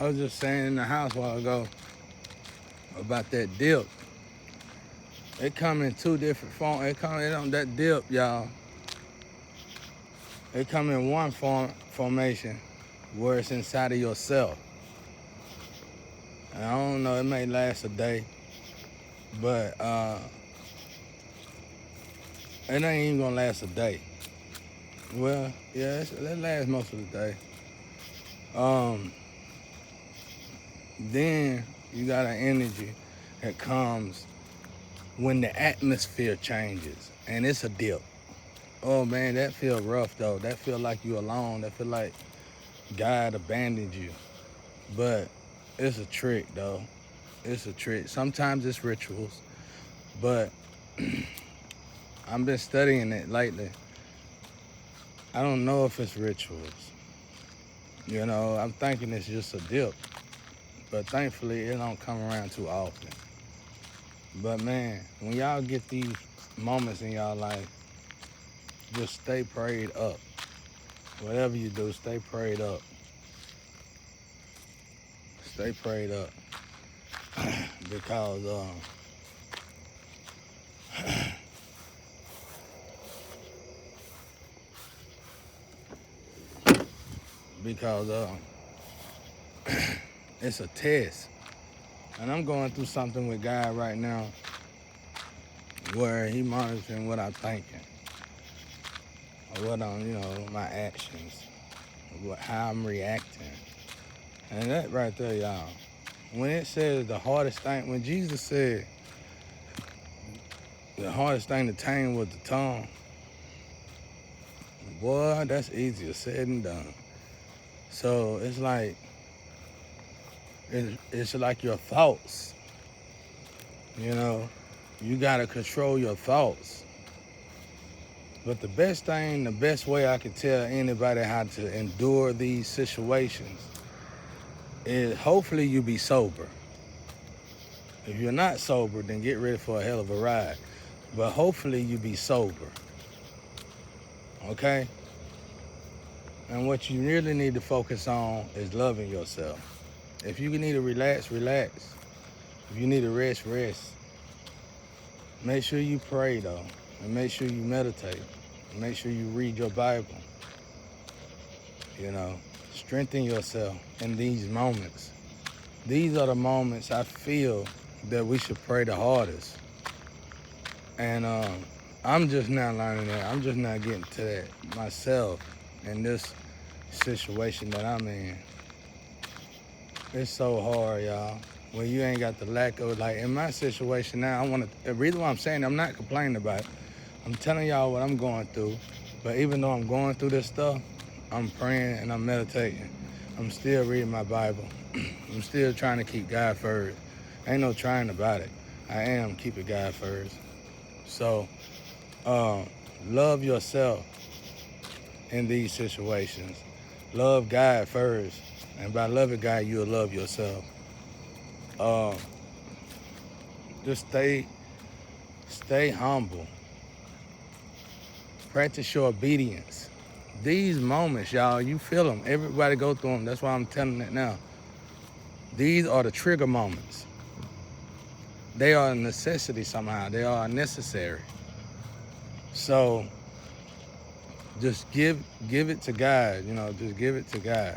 I was just saying in the house a while ago about that dip. It come in two different forms. It on that dip, y'all. It come in one formation where it's inside of yourself. And I don't know, it may last a day, but it ain't even gonna last a day. Well, yeah, it lasts most of the day. Um, then you got an energy that comes when the atmosphere changes, and it's a dip. Oh man, that feel rough though. That feel like you alone. That feel like God abandoned you. But it's a trick though. It's a trick. Sometimes it's rituals, but I've been studying it lately. I don't know if it's rituals. You know, I'm thinking it's just a dip, but thankfully it don't come around too often. But man, when y'all get these moments in y'all life, just stay prayed up. Whatever you do, stay prayed up. Stay prayed up. because because it's a test. And I'm going through something with God right now where he monitoring what I'm thinking, or what I'm, my actions, how I'm reacting. And that right there, y'all, when it says the hardest thing, when Jesus said the hardest thing to tame was the tongue, boy, that's easier said than done. So it's like your thoughts, you know, you gotta control your thoughts. But the best way I can tell anybody how to endure these situations is hopefully you be sober. If you're not sober, then get ready for a hell of a ride. But hopefully you be sober, okay? And what you really need to focus on is loving yourself. If you need to relax, relax. If you need to rest, rest. Make sure you pray though, and make sure you meditate. And make sure you read your Bible. You know, strengthen yourself in these moments. These are the moments I feel that we should pray the hardest. And I'm just now learning that. I'm just not getting to that myself in this situation that I'm in. It's so hard, y'all. When you ain't got the lack of, like in my situation now, the reason why I'm saying I'm not complaining about it. I'm telling y'all what I'm going through. But even though I'm going through this stuff, I'm praying and I'm meditating. I'm still reading my Bible. I'm still trying to keep God first. Ain't no trying about it. I am keeping God first. So, love yourself in these situations. Love God first. And by loving God, you'll love yourself. Uh, just stay humble. Practice your obedience. These moments, y'all, you feel them. Everybody go through them. That's why I'm telling it now. These are the trigger moments. They are a necessity somehow. They are necessary. So just give it to God. Just give it to God.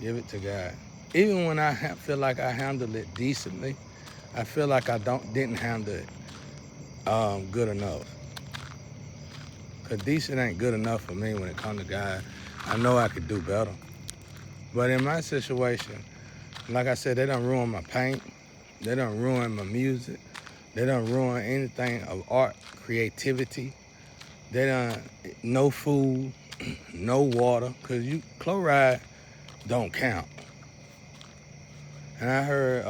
Give it to God. Even when I feel like I handled it decently, I feel like I didn't handle it good enough. Cause decent ain't good enough for me when it comes to God. I know I could do better. But in my situation, like I said, they done ruin my paint. They done ruin my music. They done ruin anything of art, creativity. They done no food, no water, cause chloride don't count. And I heard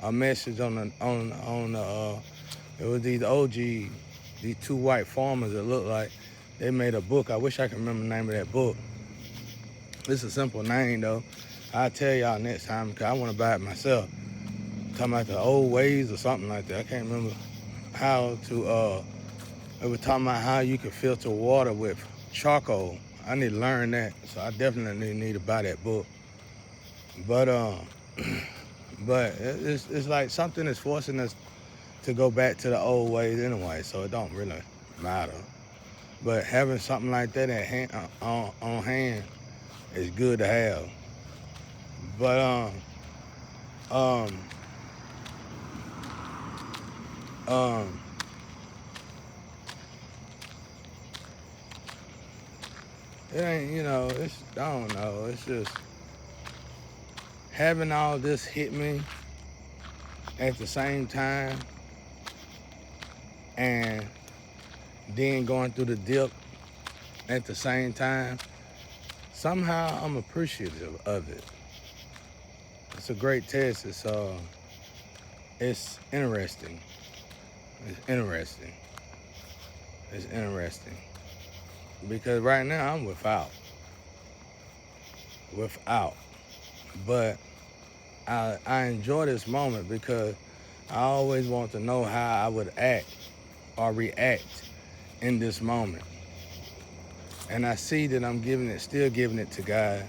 a message on it was these OGs, these two white farmers that looked like they made a book. I wish I could remember the name of that book. It's a simple name though. I'll tell y'all next time because I want to buy it myself. Talking about the old ways or something like that. I can't remember how to, it was talking about how you can filter water with charcoal. I need to learn that, so I definitely need to buy that book. But but it's like something is forcing us to go back to the old ways anyway, so it don't really matter. But having something like that at hand, on hand is good to have. But um, um, it ain't, it's, I don't know. It's just having all this hit me at the same time, and then going through the dip at the same time. Somehow I'm appreciative of it. It's a great test. It's interesting. It's interesting. It's interesting. Because right now I'm without. But I enjoy this moment because I always want to know how I would act or react in this moment. And I see that I'm still giving it to God.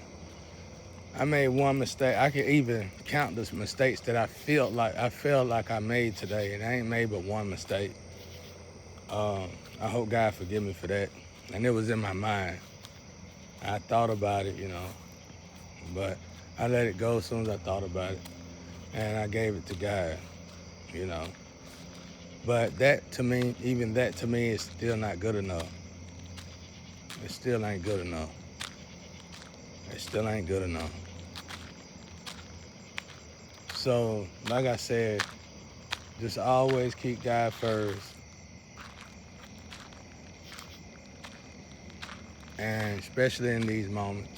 I made one mistake. I can even count the mistakes that I felt like I made today, and I ain't made but one mistake. I hope God forgive me for that. And it was in my mind. I thought about it, but I let it go as soon as I thought about it, and I gave it to God, you know. But even that to me is still not good enough. It still ain't good enough. It still ain't good enough. So, like I said, just always keep God first. And especially in these moments.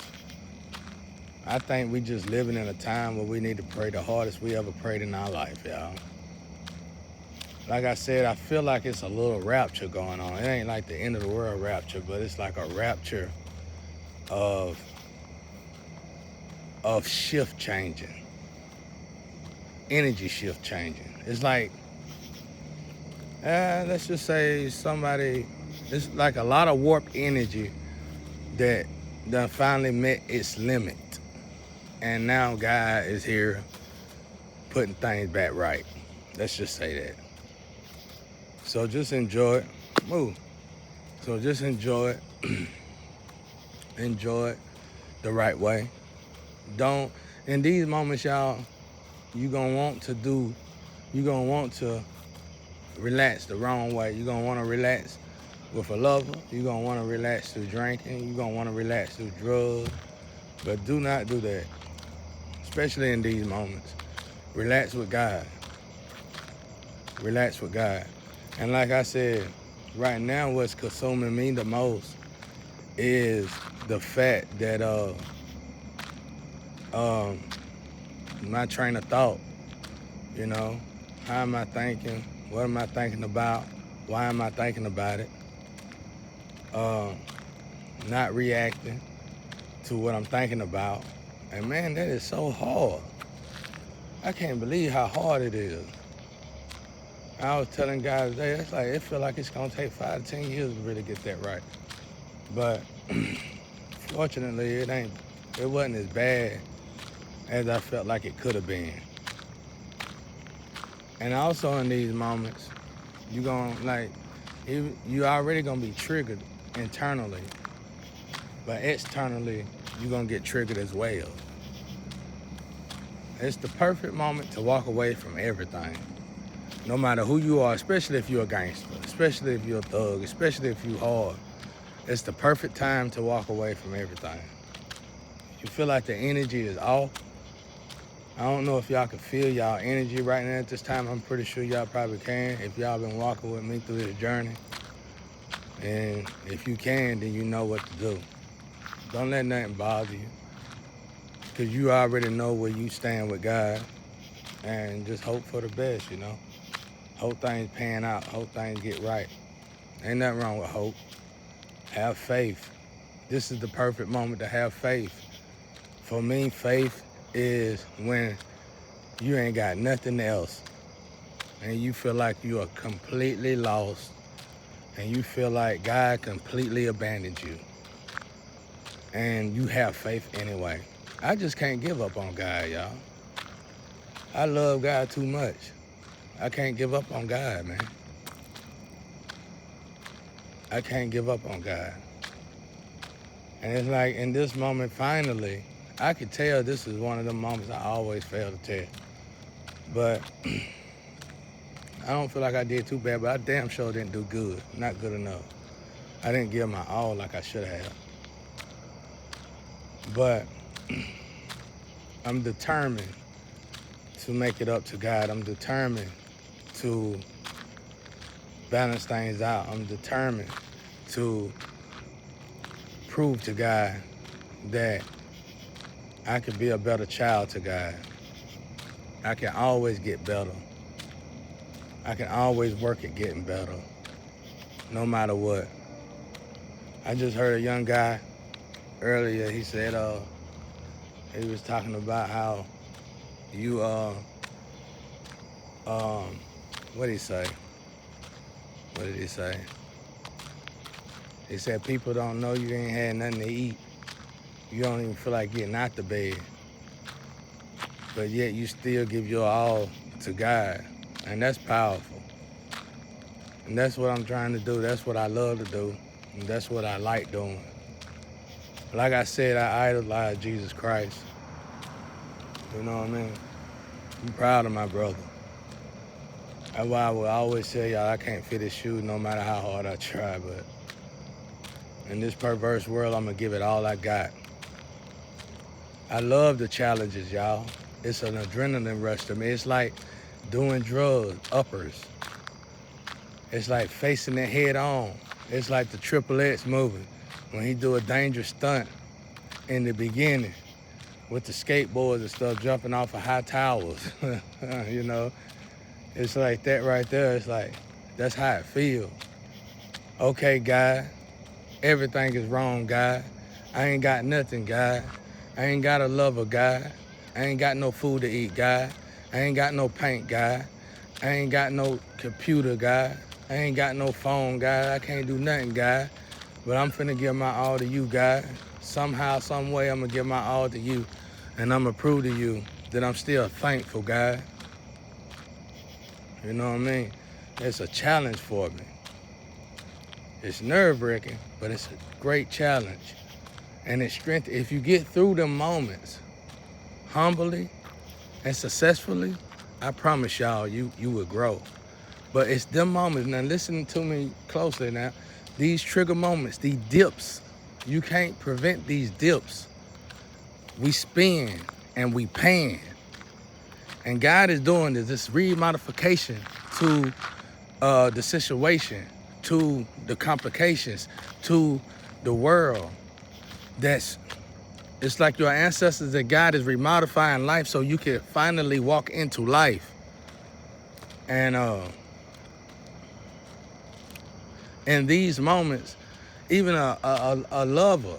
I think we just living in a time where we need to pray the hardest we ever prayed in our life, y'all. Like I said, I feel like it's a little rapture going on. It ain't like the end of the world rapture, but it's like a rapture of shift changing. Energy shift changing. It's like, let's just say it's like a lot of warped energy that done finally met its limit. And now God is here putting things back right. Let's just say that. So just enjoy it. Move. So just enjoy it. Enjoy it the right way. Don't, in these moments, y'all, you're going to want to relax the wrong way. You're going to want to relax with a lover. You're going to want to relax through drinking. You're going to want to relax through drugs. But do not do that, especially in these moments. Relax with God. Relax with God. And like I said, right now what's consuming me the most is the fact that my train of thought, how am I thinking? What am I thinking about? Why am I thinking about it? Not reacting to what I'm thinking about. And man, that is so hard. I can't believe how hard it is. I was telling guys today, it feel like it's gonna take 5 to 10 years to really get that right. But fortunately, it wasn't as bad as I felt like it could have been. And also in these moments, you already gonna be triggered internally, but externally, you're gonna get triggered as well. It's the perfect moment to walk away from everything. No matter who you are, especially if you're a gangster, especially if you're a thug, especially if you're hard. It's the perfect time to walk away from everything. You feel like the energy is off. I don't know if y'all can feel y'all energy right now at this time. I'm pretty sure y'all probably can if y'all been walking with me through this journey. And if you can, then you know what to do. Don't let nothing bother you, because you already know where you stand with God. And just hope for the best, Hope things pan out. Hope things get right. Ain't nothing wrong with hope. Have faith. This is the perfect moment to have faith. For me, faith is when you ain't got nothing else and you feel like you are completely lost and you feel like God completely abandoned you, and you have faith anyway. I just can't give up on God, y'all. I love God too much. I can't give up on God, man. I can't give up on God. And it's like in this moment, finally, I could tell this is one of the moments I always fail to tell. But I don't feel like I did too bad, but I damn sure didn't do good. Not good enough. I didn't give my all like I should have. But I'm determined to make it up to God. I'm determined to balance things out. I'm determined to prove to God that I can be a better child to God. I can always get better. I can always work at getting better, no matter what. I just heard a young guy earlier, he said, he was talking about how you, what did he say? What did he say? He said, people don't know you ain't had nothing to eat. You don't even feel like getting out the bed. But yet you still give your all to God. And that's powerful. And that's what I'm trying to do. That's what I love to do. And that's what I like doing. Like I said, I idolize Jesus Christ. You know what I mean? I'm proud of my brother. That's why I will always tell y'all I can't fit his shoes no matter how hard I try. But in this perverse world, I'm going to give it all I got. I love the challenges, y'all. It's an adrenaline rush to me. It's like doing drugs, uppers. It's like facing it head on. It's like the Triple X movie when he do a dangerous stunt in the beginning with the skateboards and stuff jumping off of high towers. You know, it's like that right there. It's like, that's how it feels. Okay, God, everything is wrong, God. I ain't got nothing, God. I ain't got a lover, God. I ain't got no food to eat, God. I ain't got no paint, God. I ain't got no computer, God. I ain't got no phone, God. I can't do nothing, God. But I'm finna give my all to you, God. Somehow, some way, I'm gonna give my all to you. And I'm gonna prove to you that I'm still thankful, God. You know what I mean? It's a challenge for me. It's nerve-wracking, but it's a great challenge. And it's strength. If you get through them moments humbly and successfully, I promise y'all, you will grow. But it's them moments. Now listen to me closely now. These trigger moments, these dips, you can't prevent these dips. We spin and we pan. And God is doing this remodification to the situation, to the complications, to the world. It's like your ancestors that God is remodifying life so you can finally walk into life. And in these moments, even a lover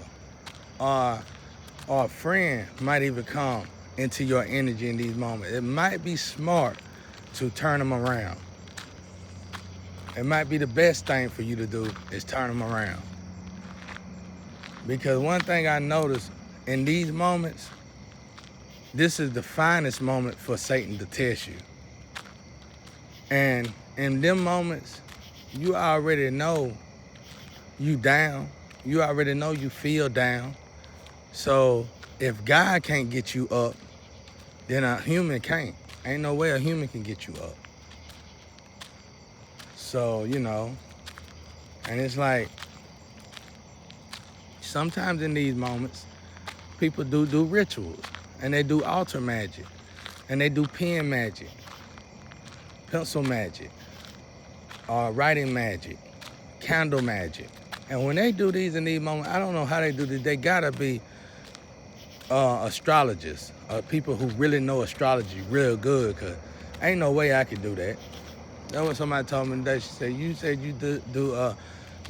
or a friend might even come into your energy in these moments. It might be smart to turn them around. It might be the best thing for you to do is turn them around. Because one thing I noticed in these moments, this is the finest moment for Satan to test you. And in them moments, you already know you down. You already know you feel down. So if God can't get you up, then a human can't. Ain't no way a human can get you up. So, you know, and it's like, sometimes in these moments, people do rituals, and they do altar magic, and they do pen magic, pencil magic, writing magic, candle magic. And when they do these in these moments, I don't know how they do this. They gotta be astrologers, people who really know astrology real good, because ain't no way I could do that. That's what somebody told me today. She said, you said you do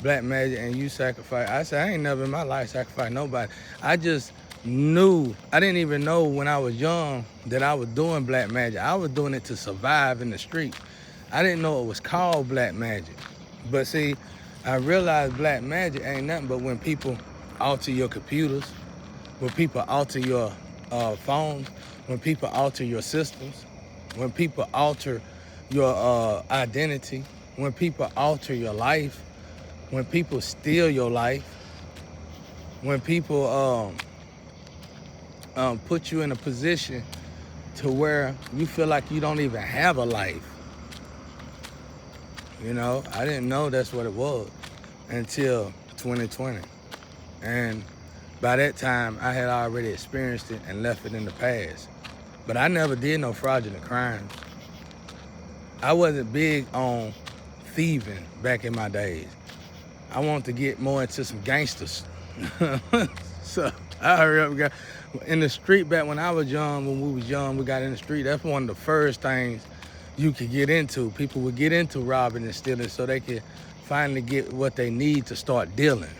black magic and you sacrifice. I said, I ain't never in my life sacrificed nobody. I just knew, I didn't even know when I was young that I was doing black magic. I was doing it to survive in the street. I didn't know it was called black magic. But see, I realized black magic ain't nothing but when people alter your computers, when people alter your phones, when people alter your systems, when people alter your identity, when people alter your life, when people steal your life, when people put you in a position to where you feel like you don't even have a life. You know, I didn't know that's what it was until 2020. And by that time, I had already experienced it and left it in the past. But I never did no fraudulent crimes. I wasn't big on thieving back in my days. I wanted to get more into some gangsters. So I hurry up. In the street back when I was young, when we was young, we got in the street. That's one of the first things you could get into. People would get into robbing and stealing so they could finally get what they need to start dealing.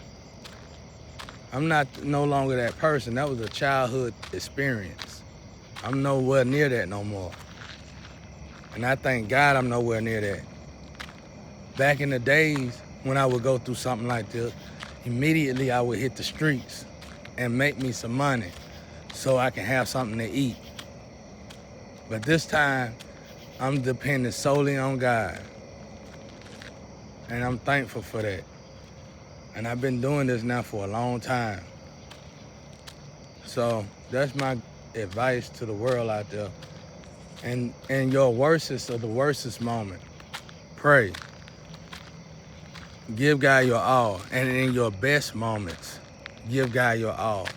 I'm no longer that person. That was a childhood experience. I'm nowhere near that no more. And I thank God I'm nowhere near that. Back in the days when I would go through something like this, immediately I would hit the streets and make me some money so I can have something to eat. But this time, I'm dependent solely on God. And I'm thankful for that. And I've been doing this now for a long time. So that's my advice to the world out there. And in your worstest of the worstest moment, pray. Give God your all. And in your best moments, give God your all.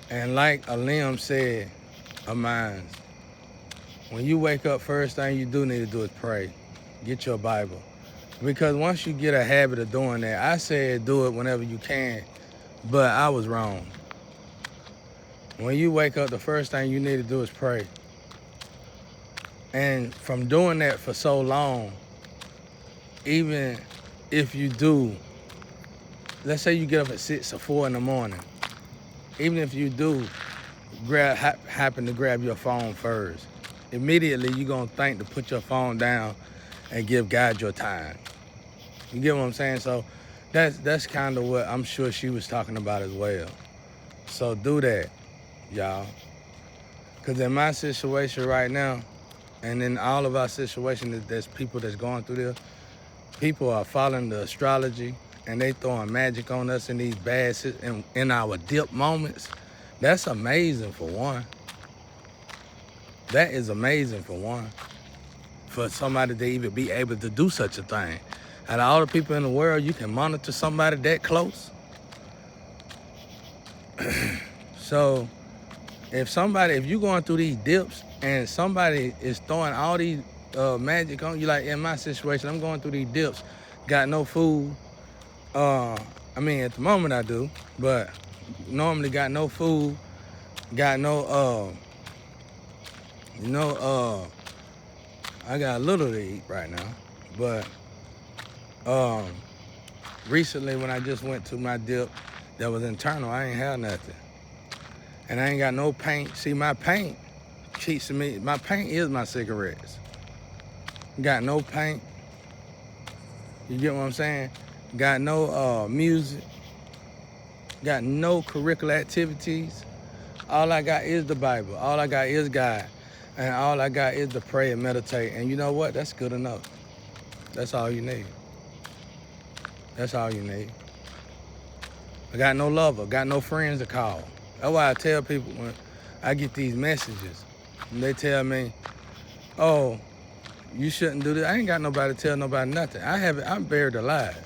And like Alim said of mine, when you wake up, first thing you do need to do is pray. Get your Bible. Because once you get a habit of doing that, I said do it whenever you can, but I was wrong. When you wake up, the first thing you need to do is pray. And from doing that for so long, even if you do, let's say you get up at 6 or 4 in the morning, even if you do happen to grab your phone first, immediately you're going to think to put your phone down and give God your time. You get what I'm saying? So that's kind of what I'm sure she was talking about as well. So do that, y'all. Because in my situation right now, and in all of our situations, there's people that's going through this, people are following the astrology and they throwing magic on us in these bad, in our dip moments. That's amazing for one. That is amazing for one. For somebody to even be able to do such a thing. Out of all the people in the world, you can monitor somebody that close. So if you're going through these dips and somebody is throwing all these magic on you, like in my situation, I'm going through these dips, got no food. I mean, at the moment I do, but normally got no food, got no, I got a little to eat right now, but recently when I just went to my dip that was internal, I ain't had nothing. And I ain't got no paint. See, my paint cheats to me. My paint is my cigarettes. Got no paint. You get what I'm saying? Got no music. Got no curricular activities. All I got is the Bible. All I got is God. And all I got is to pray and meditate. And you know what? That's good enough. That's all you need. That's all you need. I got no lover, got no friends to call. That's why I tell people when I get these messages, and they tell me, oh, you shouldn't do this. I ain't got nobody to tell nobody nothing. I'm buried alive.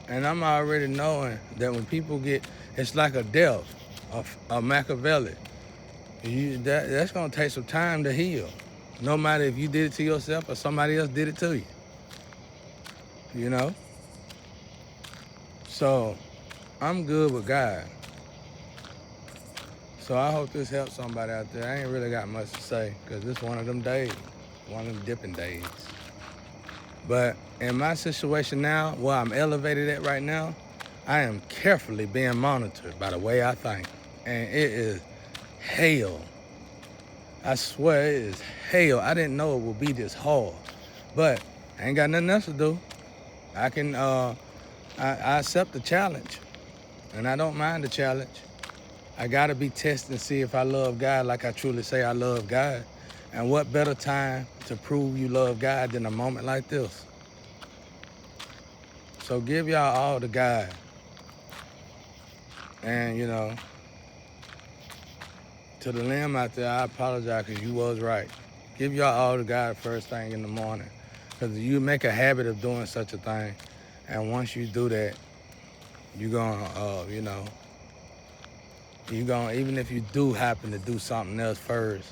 And I'm already knowing that when people it's like a death, a Machiavelli. That's gonna take some time to heal. No matter if you did it to yourself or somebody else did it to you. You know? So, I'm good with God. So I hope this helps somebody out there. I ain't really got much to say because this is one of them days, one of them dipping days. But in my situation now, where I'm elevated at right now, I am carefully being monitored by the way I think. And it is hell. I swear it is hell. I didn't know it would be this hard. But I ain't got nothing else to do. I can, I accept the challenge. And I don't mind the challenge. I gotta be tested and see if I love God like I truly say I love God. And what better time to prove you love God than a moment like this? So give y'all all to God. And, you know, to the limb out there, I apologize because you was right. Give y'all all to God first thing in the morning. Because you make a habit of doing such a thing. And once you do that, you're gonna, you know, you're gonna, even if you do happen to do something else first,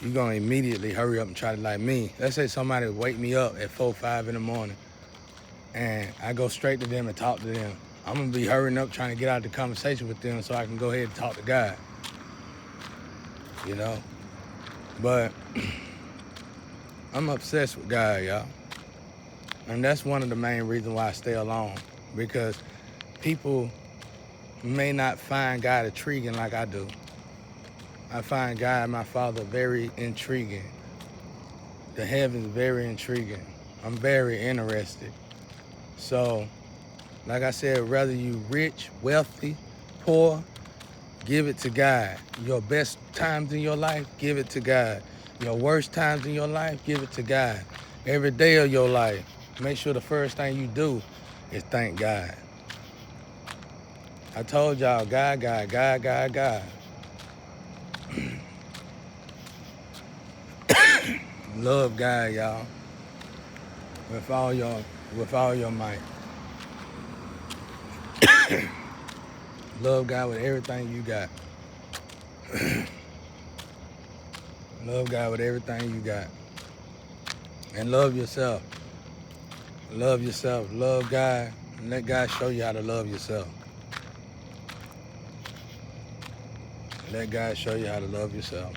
you're gonna immediately hurry up and try to, like me. Let's say somebody wake me up at 4, 5 in the morning and I go straight to them and talk to them. I'm gonna be hurrying up trying to get out of the conversation with them so I can go ahead and talk to God, you know? But I'm obsessed with God, y'all. And that's one of the main reasons why I stay alone, because people may not find God intriguing like I do. I find God, my Father, very intriguing. The heavens very intriguing. I'm very interested. So, like I said, whether you rich, wealthy, poor, give it to God. Your best times in your life, give it to God. Your worst times in your life, give it to God. Every day of your life, make sure the first thing you do is thank God. I told y'all, God, God, God, God, God. Love God, y'all. With all your might. Love God with everything you got. Love God with everything you got. And love yourself. Love yourself. Love God. And let God show you how to love yourself. Let God show you how to love yourself.